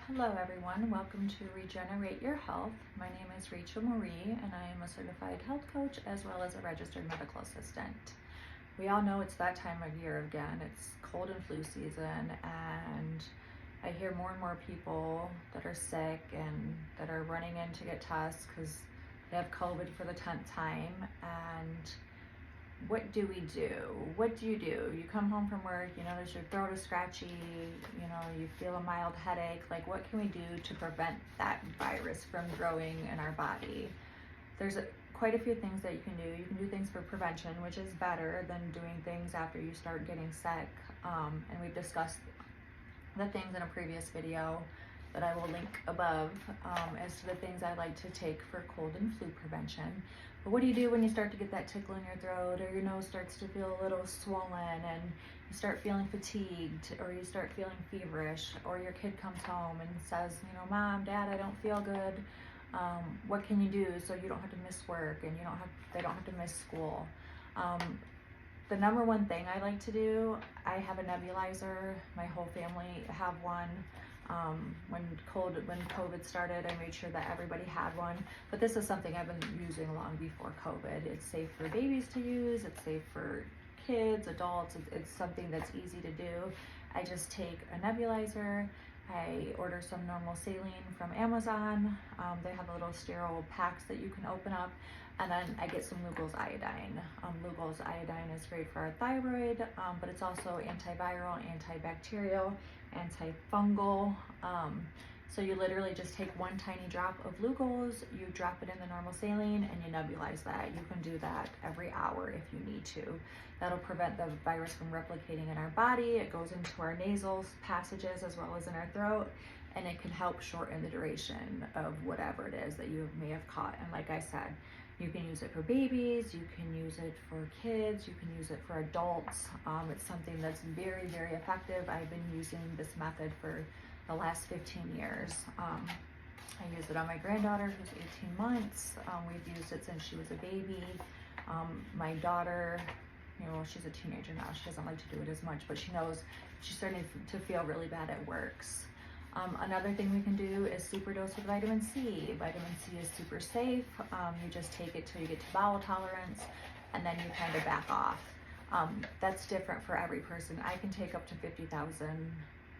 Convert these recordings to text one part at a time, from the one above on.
Hello everyone, welcome to Regenerate Your Health. My name is Rachel Marie and I am a certified health coach as well as a registered medical assistant. We all know it's that time of year again. It's cold and flu season, and I hear more and more people that are sick and that are running in to get tests because they have COVID for the 10th time. And what do we do? What do? You come home from work, you notice your throat is scratchy, you feel a mild headache. Like, what can we do to prevent that virus from growing in our body? There's quite a few things that you can do. You can do things for prevention, which is better than doing things after you start getting sick. And we've discussed the things in a previous video that I will link above as to the things I like to take for cold and flu prevention. But what do you do when you start to get that tickle in your throat, or your nose starts to feel a little swollen, and you start feeling fatigued, or you start feeling feverish, or your kid comes home and says, Mom, Dad, I don't feel good. What can you do so you don't have to miss work and they don't have to miss school? The number one thing I like to do, I have a nebulizer. My whole family have one. When COVID started, I made sure that everybody had one. But this is something I've been using long before COVID. It's safe for babies to use. It's safe for kids, adults. It's something that's easy to do. I just take a nebulizer. I order some normal saline from Amazon. They have little sterile packs that you can open up. And then I get some Lugol's iodine. Lugol's iodine is great for our thyroid, but it's also antiviral, antibacterial, antifungal. So you literally just take one tiny drop of Lugol's, you drop it in the normal saline, and you nebulize that. You can do that every hour if you need to. That'll prevent the virus from replicating in our body. It goes into our nasal passages as well as in our throat, and it can help shorten the duration of whatever it is that you may have caught. And like I said, you can use it for babies, you can use it for kids, you can use it for adults. It's something that's very, very effective. I've been using this method for the last 15 years. I use it on my granddaughter who's 18 months. We've used it since she was a baby. My daughter, she's a teenager now. She doesn't like to do it as much, but she knows she's starting to feel really bad, it works. Another thing we can do is superdose with vitamin C. Vitamin C is super safe. You just take it till you get to bowel tolerance, and then you kind of back off. That's different for every person. I can take up to 50,000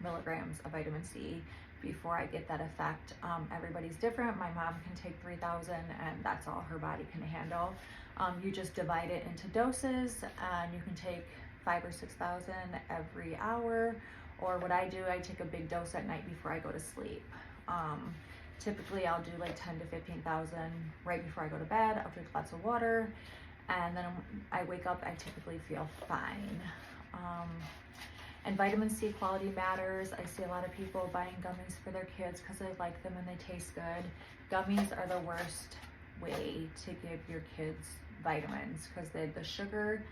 milligrams of vitamin C before I get that effect. Everybody's different. My mom can take 3,000, and that's all her body can handle. You just divide it into doses, and you can take 5,000 or 6,000 every hour. Or what I do, I take a big dose at night before I go to sleep. Typically I'll do like 10 to 15,000 right before I go to bed. I'll drink lots of water, and then I wake up, I typically feel fine. And vitamin C quality matters. I see a lot of people buying gummies for their kids because they like them and they taste good. Gummies are the worst way to give your kids vitamins because the sugar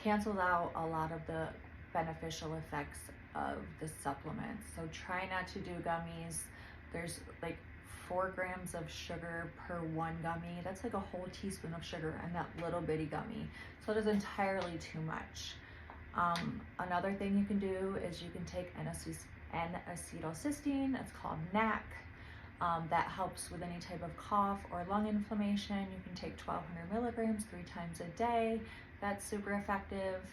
cancels out a lot of the beneficial effects of the supplements. So try not to do gummies. There's like 4 grams of sugar per one gummy. That's like a whole teaspoon of sugar in that little bitty gummy. So it is entirely too much. Another thing you can do is you can take N-acetylcysteine. It's called NAC. That helps with any type of cough or lung inflammation. You can take 1,200 milligrams 3 times a day. That's super effective.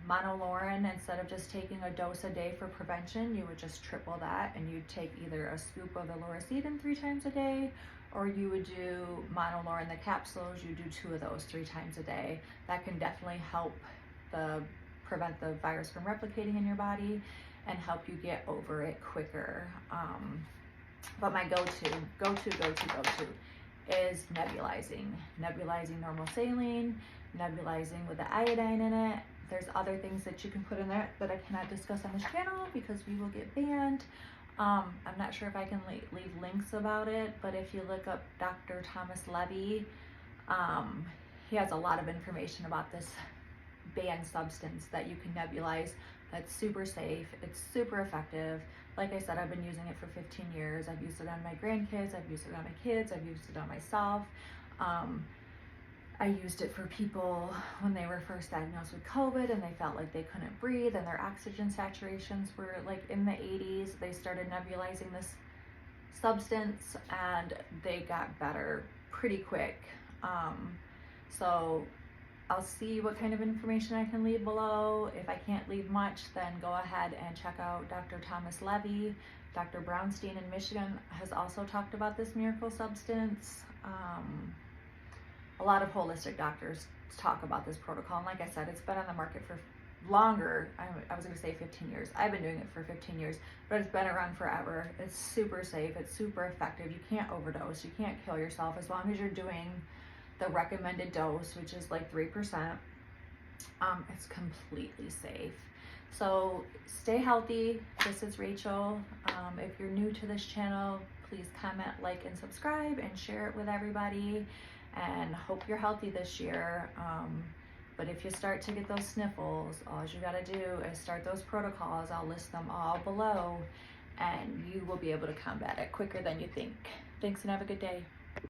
Monolaurin, instead of just taking a dose a day for prevention, you would just triple that, and you'd take either a scoop of the lauricidin 3 times a day, or you would do monolaurin, the capsules. You do 2 of those 3 times a day. That can definitely help prevent the virus from replicating in your body and help you get over it quicker. But my go-to is nebulizing normal saline, nebulizing with the iodine in it. There's other things that you can put in there that I cannot discuss on this channel because we will get banned. I'm not sure if I can leave links about it, but if you look up Dr. Thomas Levy, he has a lot of information about this banned substance that you can nebulize. That's super safe. It's super effective. Like I said, I've been using it for 15 years. I've used it on my grandkids. I've used it on my kids. I've used it on myself. I used it for people when they were first diagnosed with COVID and they felt like they couldn't breathe and their oxygen saturations were like in the 80s. They started nebulizing this substance and they got better pretty quick. So I'll see what kind of information I can leave below. If I can't leave much, then go ahead and check out Dr. Thomas Levy. Dr. Brownstein in Michigan has also talked about this miracle substance. A lot of holistic doctors talk about this protocol, and like I said, it's been on the market for longer. I was going to say 15 years. I've been doing it for 15 years, but it's been around forever. It's super safe. It's super effective. You can't overdose. You can't kill yourself as long as you're doing the recommended dose, which is like 3%. It's completely safe. So stay healthy. This is Rachel. If you're new to this channel, please comment, like, and subscribe and share it with everybody. And hope you're healthy this year. But if you start to get those sniffles, all you gotta do is start those protocols. I'll list them all below and you will be able to combat it quicker than you think. Thanks and have a good day.